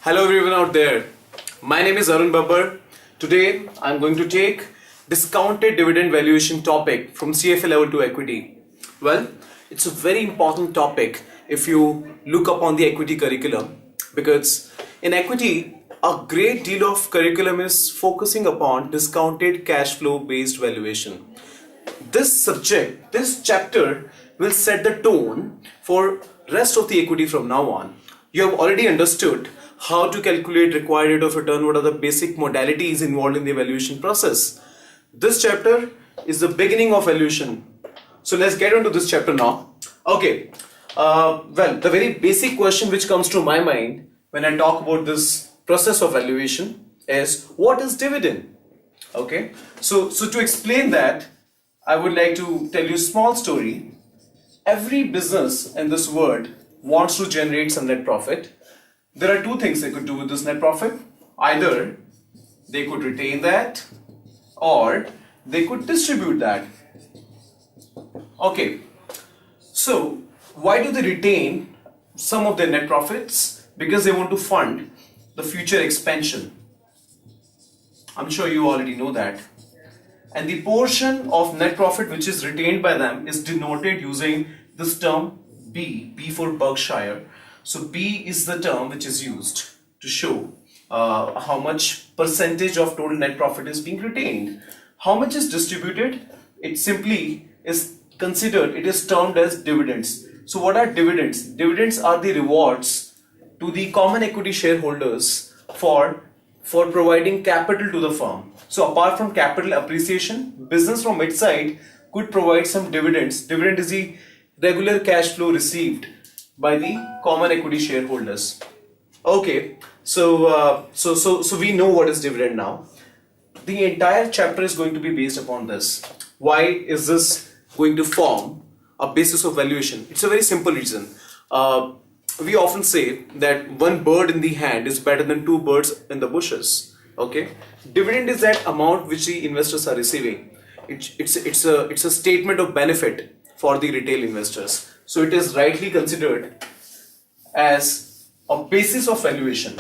Hello everyone out there. My name is Arun Babbar. Today I'm going to take discounted dividend valuation topic from CFA level to equity. Well, it's a very important topic if you look upon the equity curriculum, because in equity a great deal of curriculum is focusing upon discounted cash flow based valuation. This chapter will set the tone for rest of the equity from now on. You have already understood how to calculate required rate of return, what are the basic modalities involved in the evaluation process. This chapter is the beginning of valuation. So let's get into this chapter now. Okay, well, the very basic question which comes to my mind when I talk about this process of valuation is, what is dividend? Okay, so to explain that, I would like to tell you a small story. Every business in this world wants to generate some net profit. There are two things they could do with this net profit. Either they could retain that or they could distribute that. Okay, so why do they retain some of their net profits? Because they want to fund the future expansion. I'm sure you already know that. And the portion of net profit which is retained by them is denoted using this term B for Berkshire. So B is the term which is used to show how much percentage of total net profit is being retained. How much is distributed? It simply is considered, it is termed as dividends. So what are dividends? Dividends are the rewards to the common equity shareholders for providing capital to the firm. So apart from capital appreciation, business from its side could provide some dividends. Dividend is the regular cash flow received by the common equity shareholders. Okay, so we know what is dividend now. The entire chapter is going to be based upon this. Why is this going to form a basis of valuation? It's a very simple reason. We often say that one bird in the hand is better than two birds in the bushes. Okay, dividend is that amount which the investors are receiving. It's a statement of benefit for the retail investors. So it is rightly considered as a basis of valuation.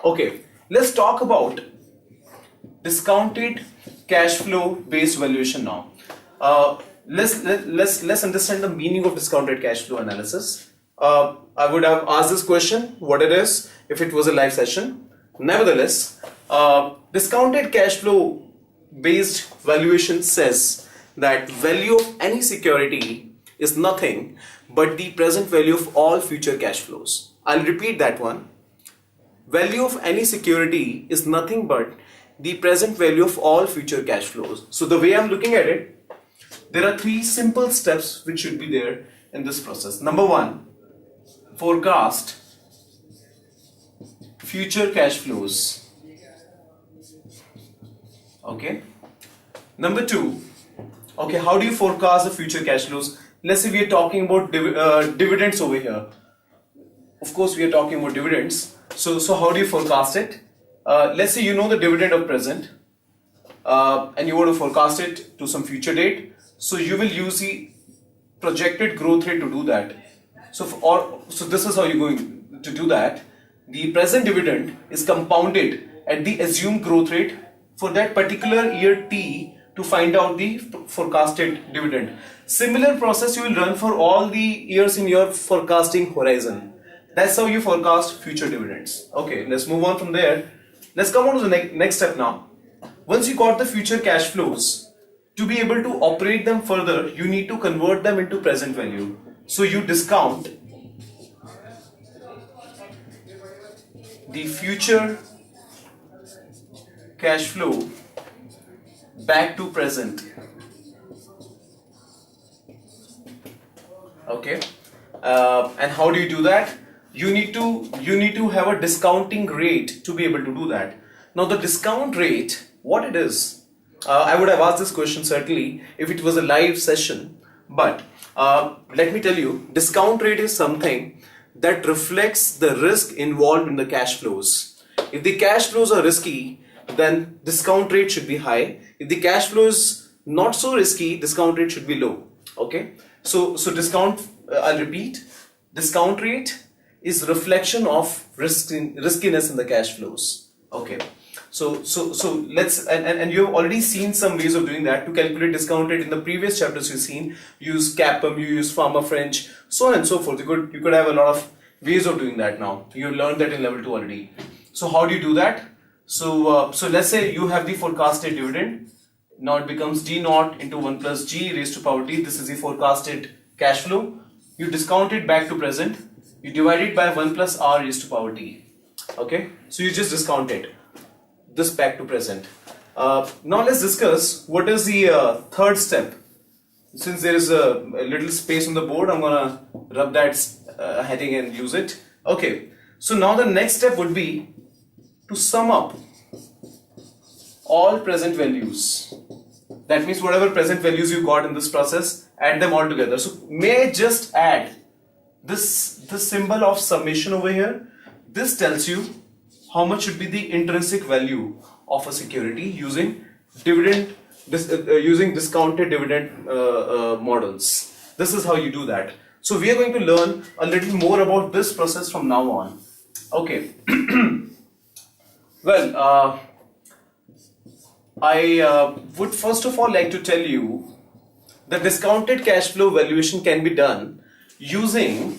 Okay, let's talk about discounted cash flow based valuation now. Let's understand the meaning of discounted cash flow analysis. I would have asked this question, what it is, if it was a live session. Nevertheless, discounted cash flow based valuation says that value of any security is nothing but the present value of all future cash flows. I'll repeat that one. Value of any security is nothing but the present value of all future cash flows. So the way I'm looking at it, there are three simple steps which should be there in this process. Number one, forecast future cash flows. Okay. Number two, okay, how do you forecast the future cash flows? Let's say we are talking about dividends over here. Of course, we are talking about dividends. So how do you forecast it? Let's say you know the dividend of present and you want to forecast it to some future date. So you will use the projected growth rate to do that. So this is how you're going to do that. The present dividend is compounded at the assumed growth rate for that particular year T to find out the forecasted dividend. Similar process you will run for all the years in your forecasting horizon. That's how you forecast future dividends. Okay, let's move on from there. Let's come on to the next step now. Once you got the future cash flows, to be able to operate them further, you need to convert them into present value. So you discount the future cash flow back to present. Okay, and how do you do that? You need to have a discounting rate to be able to do that. Now the discount rate, what it is? I would have asked this question certainly if it was a live session, but let me tell you, discount rate is something that reflects the risk involved in the cash flows. If the cash flows are risky, then discount rate should be high. If the cash flow is not so risky, discount rate should be low. Okay, so discount, I'll repeat, discount rate is reflection of riskiness in the cash flows. Okay. So let's and you've already seen some ways of doing that. To calculate discount rate in the previous chapters you've seen, use CAPM, you use Pharma French, so on and so forth. You could have a lot of ways of doing that now. You learned that in level 2 already. So how do you do that? So let's say you have the forecasted dividend. Now it becomes D naught into 1 plus G raised to power T. This is the forecasted cash flow. You discount it back to present. You divide it by 1 plus R raised to power T. Okay, so you just discount it. This back to present. Now let's discuss what is the third step. Since there is a little space on the board, I'm gonna rub that heading and use it. Okay, so now the next step would be to sum up all present values. That means whatever present values you got in this process, add them all together. So may I just add this symbol of summation over here? This tells you how much should be the intrinsic value of a security using using discounted dividend models. This is how you do that. So we are going to learn a little more about this process from now on. Okay. Well, I would first of all like to tell you the discounted cash flow valuation can be done using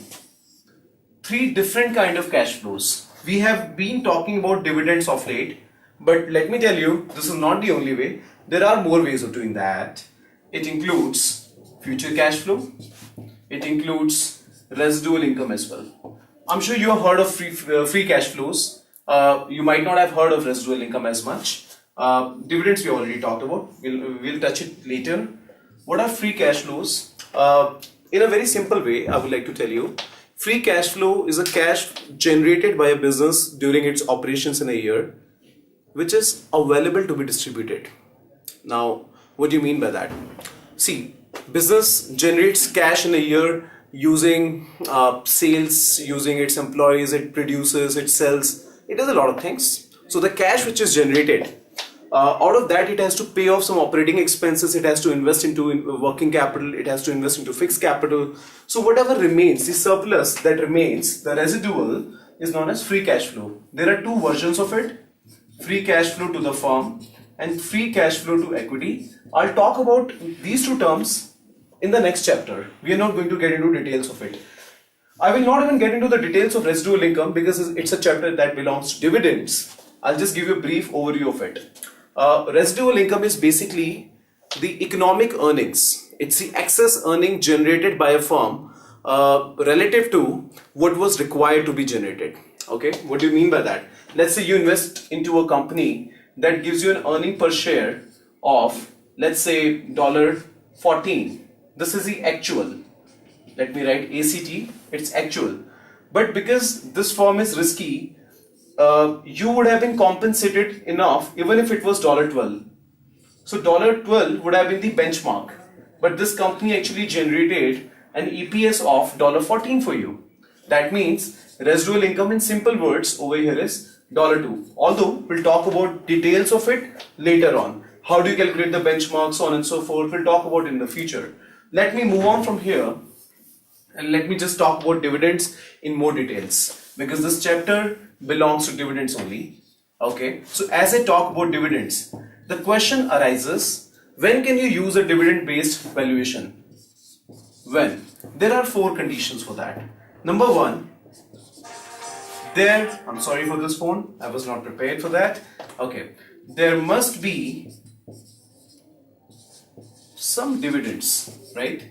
3 different kind of cash flows. We have been talking about dividends of late, but let me tell you, this is not the only way. There are more ways of doing that. It includes future cash flow. It includes residual income as well. I'm sure you have heard of free cash flows. You might not have heard of residual income as much. Dividends we already talked about. We'll touch it later. What are free cash flows? In a very simple way, I would like to tell you, free cash flow is a cash generated by a business during its operations in a year, which is available to be distributed. Now, what do you mean by that? See, business generates cash in a year using sales, using its employees, it produces, it sells, it does a lot of things. So the cash which is generated, out of that it has to pay off some operating expenses, it has to invest into working capital, it has to invest into fixed capital. So whatever remains, the surplus that remains, the residual, is known as free cash flow. There are 2 versions of it, free cash flow to the firm and free cash flow to equity. I'll talk about these 2 terms in the next chapter. We are not going to get into details of it. I will not even get into the details of residual income because it's a chapter that belongs to dividends. I'll just give you a brief overview of it. Residual income is basically the economic earnings. It's the excess earning generated by a firm relative to what was required to be generated. Okay, what do you mean by that? Let's say you invest into a company that gives you an earning per share of, let's say, $14. This is the actual. Let me write ACT, it's actual. But because this firm is risky, you would have been compensated enough even if it was $12. So $12 would have been the benchmark. But this company actually generated an EPS of $14 for you. That means residual income in simple words over here is $2. Although we'll talk about details of it later on. How do you calculate the benchmark, so on and so forth. We'll talk about it in the future. Let me move on from here and let me just talk about dividends in more details because this chapter belongs to dividends only. Okay, so as I talk about dividends, the question arises, when can you use a dividend based valuation? When? There are 4 conditions for that. Number 1, I'm sorry for this phone, I was not prepared for that. Okay, there must be some dividends, right?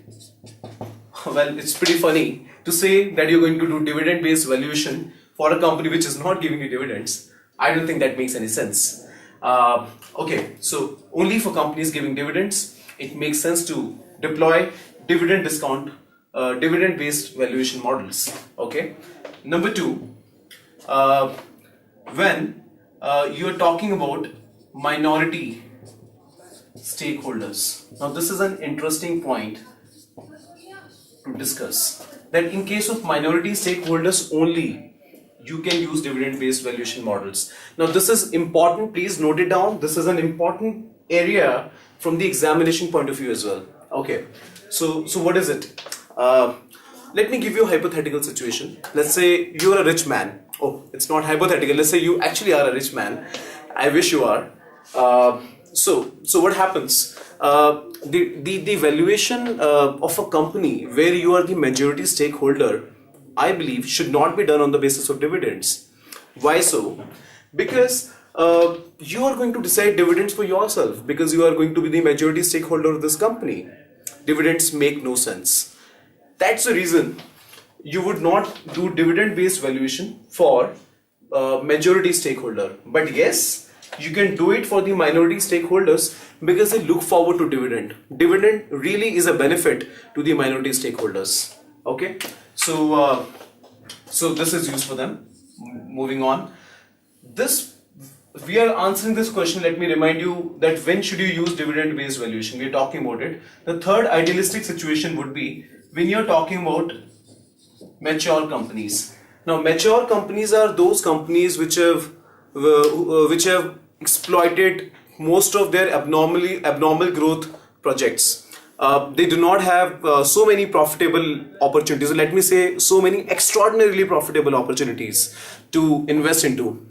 Well, it's pretty funny to say that you're going to do dividend based valuation for a company which is not giving you dividends. I don't think that makes any sense. Okay, so only for companies giving dividends, it makes sense to deploy dividend discount, dividend based valuation models. Okay. Number 2, when you are talking about minority stakeholders. Now this is an interesting point to discuss, that in case of minority stakeholders only you can use dividend based valuation models. Now this is important, please note it down. This is an important area from the examination point of view as well. Okay, so what is it? let me give you a hypothetical situation. Let's say you're a rich man. Oh, it's not hypothetical. Let's say you actually are a rich man. I wish you are. So what happens? The valuation of a company where you are the majority stakeholder, I believe, should not be done on the basis of dividends. Why so? Because you are going to decide dividends for yourself because you are going to be the majority stakeholder of this company. Dividends make no sense. That's the reason you would not do dividend based valuation for majority stakeholder. But yes, you can do it for the minority stakeholders because they look forward to dividend. Dividend really is a benefit to the minority stakeholders. Okay, so this is used for them. Moving on, we are answering this question. Let me remind you that when should you use dividend based valuation? We are talking about it. The third idealistic situation would be when you're talking about mature companies. Now, mature companies are those companies which have exploited most of their abnormal growth projects. They do not have so many profitable opportunities. Let me say so many extraordinarily profitable opportunities to invest into.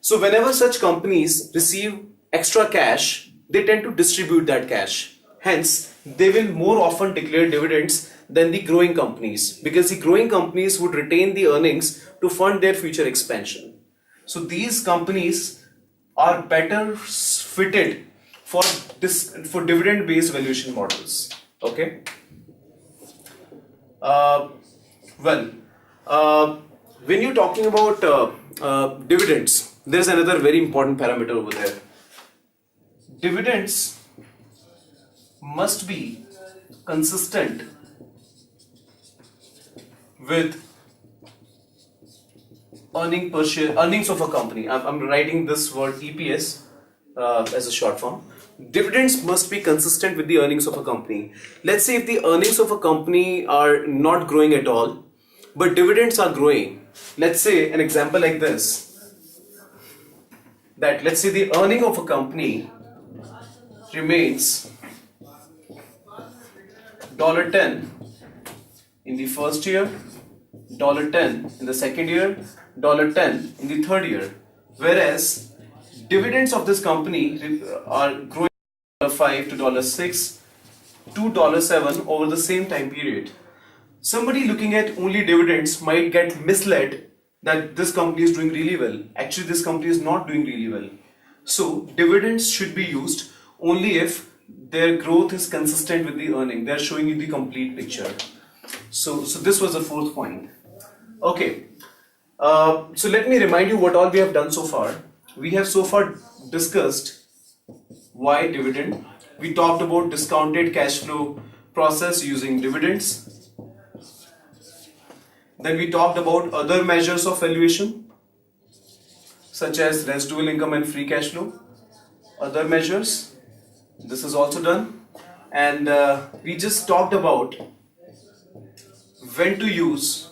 So whenever such companies receive extra cash, they tend to distribute that cash. Hence, they will more often declare dividends than the growing companies, because the growing companies would retain the earnings to fund their future expansion. So these companies are better fitted for dividend based valuation models. Okay. When you're talking about dividends, there's another very important parameter over there. Dividends must be consistent with earnings of a company. I'm writing this word EPS as a short form. Dividends must be consistent with the earnings of a company. Let's say if the earnings of a company are not growing at all, but dividends are growing. Let's say an example like this, that let's say the earning of a company remains $10 in the first year, $10 in the second year, $10 in the third year, whereas dividends of this company are growing $5 to $6 to $7 over the same time period. Somebody looking at only dividends might get misled that this company is doing really well. Actually, this company is not doing really well. So dividends should be used only if their growth is consistent with the earning. They're showing you the complete picture. So this was the fourth point. Okay. So let me remind you what all we have done so far. We have so far discussed why dividend. We talked about discounted cash flow process using dividends. Then we talked about other measures of valuation, such as residual income and free cash flow. Other measures, this is also done. And we just talked about when to use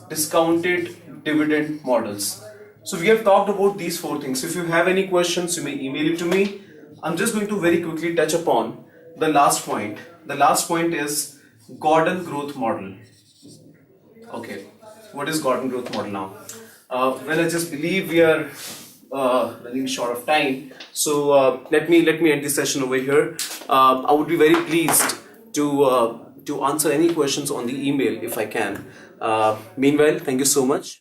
discounted dividend models. So we have talked about these four things. If you have any questions, you may email it to me. I'm just going to very quickly touch upon the last point. The last point is Gordon growth model. Okay, what is Gordon growth model now? Well, I just believe we are running short of time. So let me end this session over here. I would be very pleased to answer any questions on the email if I can. Meanwhile, thank you so much.